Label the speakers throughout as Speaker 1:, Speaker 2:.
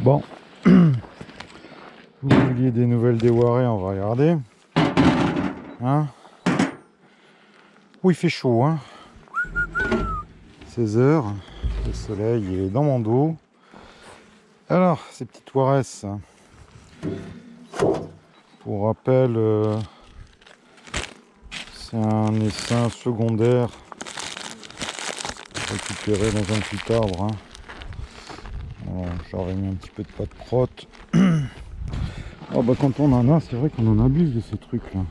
Speaker 1: Bon, vous vouliez des nouvelles des Waré, on va regarder. Hein? Oh, il fait chaud, hein? 16 heures, le soleil il est dans mon dos. Alors, ces petites Warès, pour rappel, c'est un essaim secondaire récupéré dans un petit arbre. Hein. J'aurais mis un petit peu de pâte crotte. Oh bah quand on en a, c'est vrai qu'on en abuse de ces trucs là.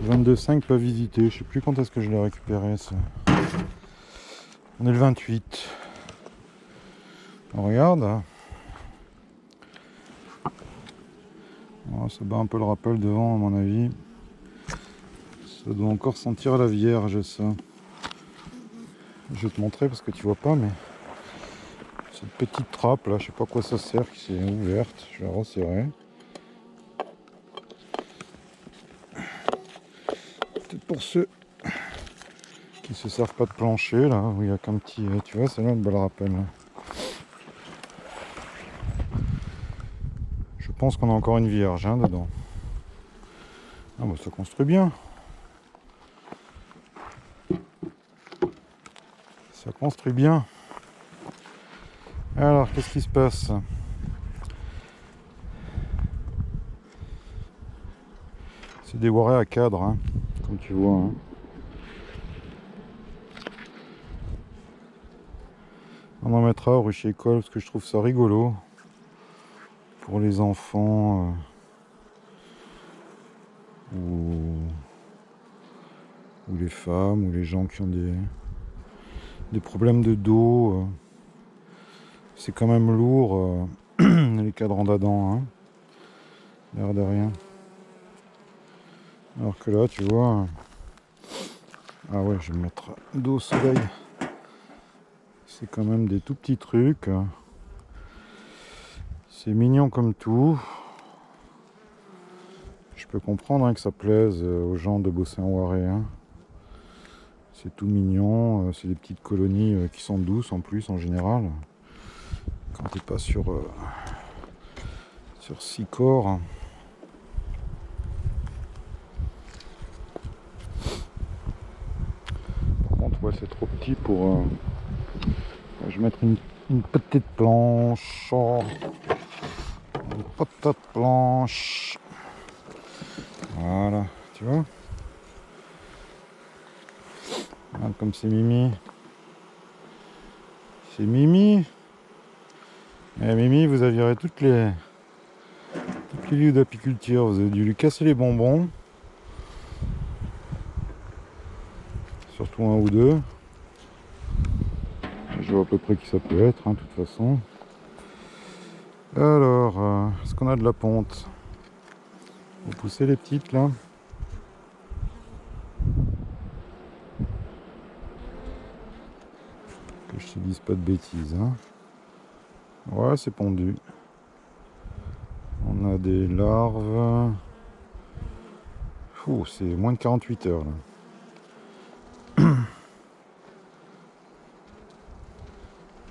Speaker 1: 22,5 pas visité, je sais plus quand est-ce que je l'ai récupéré ça. On est le 28. On regarde. Oh, ça bat un peu le rappel devant à mon avis. Ça doit encore sentir la vierge ça. Je vais te montrer parce que tu vois pas mais cette petite trappe là, je sais pas à quoi ça sert qui s'est ouverte, je vais la resserrer. Peut-être pour ceux qui se servent pas de plancher là, où il y a qu'un petit. Tu vois, c'est là le bel rappel. Là. Je pense qu'on a encore une vierge hein, dedans. Ah bah ça construit bien. Ça construit bien. Alors qu'est-ce qui se passe? C'est des Waré à cadre, hein, comme tu vois. Hein. On en mettra au rucher école parce que je trouve ça rigolo. Pour les enfants ou les femmes ou les gens qui ont des problèmes de dos. C'est quand même lourd les cadrans d'Adam, hein, l'air de rien. Alors que là, tu vois. Ah ouais, je vais me mettre dos au soleil. C'est quand même des tout petits trucs. C'est mignon comme tout. Je peux comprendre hein, que ça plaise aux gens de bosser en Waré. Hein. C'est tout mignon. C'est des petites colonies qui sont douces en plus en général. Quand t'es pas sur 6 corps. Par contre, ouais, c'est trop petit pour. Je vais mettre une petite planche. Une petite planche. Voilà, tu vois. Regarde comme c'est Mimi. C'est Mimi. Et Mimi, vous avez viré toutes les lieux d'apiculture. Vous avez dû lui casser les bonbons. Surtout un ou deux. Je vois à peu près qui ça peut être, hein, de toute façon. Alors, est-ce qu'on a de la ponte? Vous poussez les petites là. Que je te dise pas de bêtises. Hein. Ouais, c'est pondu. On a des larves. Ouh, c'est moins de 48 heures là.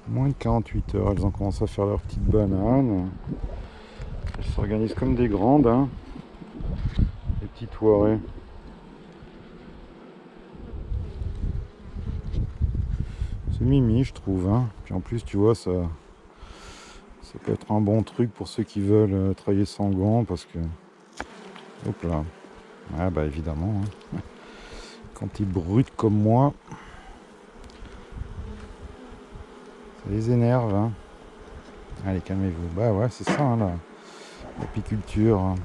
Speaker 1: Moins de 48 heures, elles ont commencé à faire leurs petites bananes. Elles s'organisent comme des grandes, hein. Les petites Waré. C'est mimi, je trouve. Hein. Puis en plus, tu vois, ça peut être un bon truc pour ceux qui veulent travailler sans gants parce que. Hop là. Ouais, bah évidemment. Hein. Quand ils brutent comme moi, ça les énerve. Hein. Allez, calmez-vous. Bah ouais, c'est ça, hein, l'apiculture. Hein.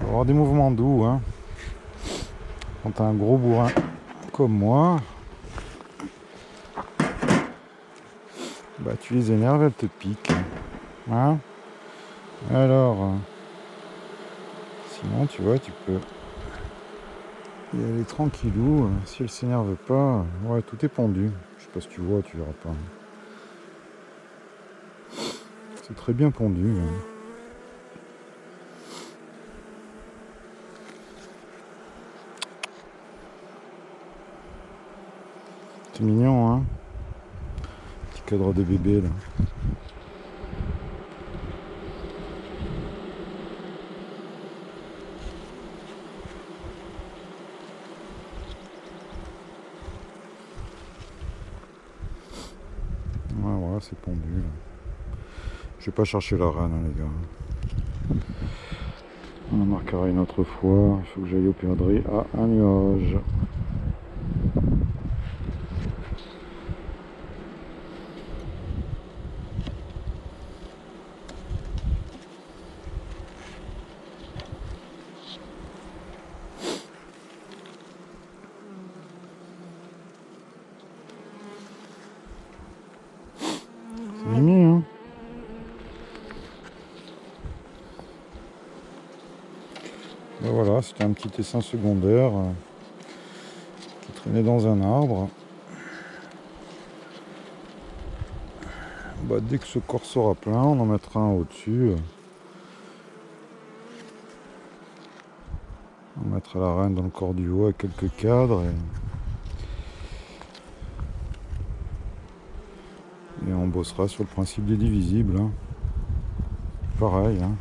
Speaker 1: Faut avoir des mouvements doux. Hein. Quand t'as un gros bourrin comme moi, bah tu les énerves, elles te piquent. Hein. Alors, sinon tu vois, tu peux y aller tranquillou. Si elle s'énerve pas, ouais, tout est pendu. Je sais pas si tu vois, tu verras pas. C'est très bien pendu. Hein. C'est mignon, hein. cadre de bébé là. Ouais, voilà, c'est pondu là. Je vais pas chercher la reine, hein, les gars. On en marquera une autre fois. Il faut que j'aille au perdrix à un nuage. C'est mimi, hein. Ben voilà, c'était un petit essaim secondaire qui traînait dans un arbre. Bah, dès que ce corps sera plein, on en mettra un au-dessus. On mettra la reine dans le corps du haut avec quelques cadres et on bossera sur le principe des divisibles. Hein. Pareil, hein.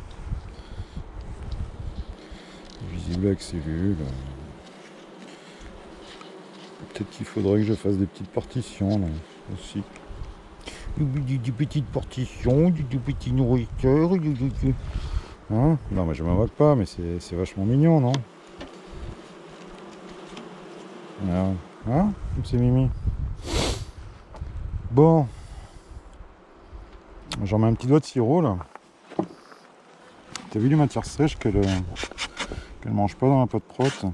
Speaker 1: Divisible avec cellules. Peut-être qu'il faudrait que je fasse des petites partitions là, aussi. Des petites partitions, des petits nourriteurs. Hein? Non mais je m'en moque pas, mais c'est vachement mignon, non? Hein? C'est mimi. Bon. J'en mets un petit doigt de sirop là. T'as vu les matières sèches qu'elle mange pas dans la pâte prot? Écoute,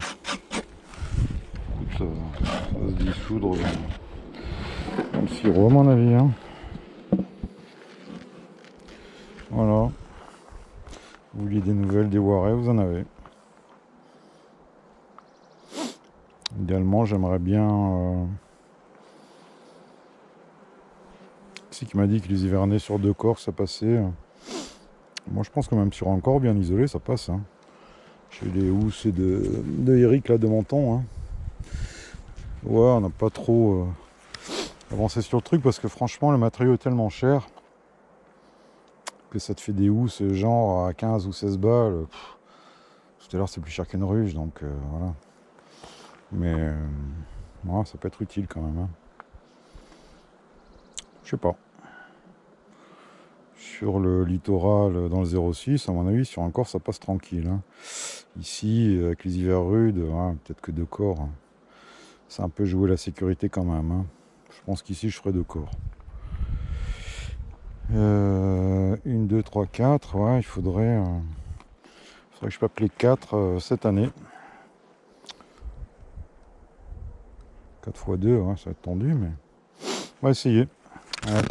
Speaker 1: ça va se dissoudre dans le sirop à mon avis. Hein. Voilà. Vous vouliez des nouvelles des Waré, vous en avez. Idéalement, j'aimerais bien... Qui m'a dit que les hivernais sur 2 corps, ça passait. Moi, je pense que même sur un corps bien isolé, ça passe. Hein. Chez les housses de Eric, là, de Menton. Hein. Ouais, on n'a pas trop avancé sur le truc parce que franchement, le matériau est tellement cher que ça te fait des housses genre à 15 ou 16 balles. Tout à l'heure, c'est plus cher qu'une ruche, donc voilà. Mais ouais, ça peut être utile quand même. Hein. Je sais pas. Sur le littoral, dans le 06, à mon avis, sur un corps, ça passe tranquille. Hein. Ici, avec les hivers rudes, ouais, peut-être que 2 corps. Hein. C'est un peu jouer la sécurité quand même. Hein. Je pense qu'ici, je ferai 2 corps. 1, 2, 3, 4. Ouais, il faudrait que je pape les 4 cette année. 4 x 2, ouais, ça va être tendu, mais on va essayer. Voilà.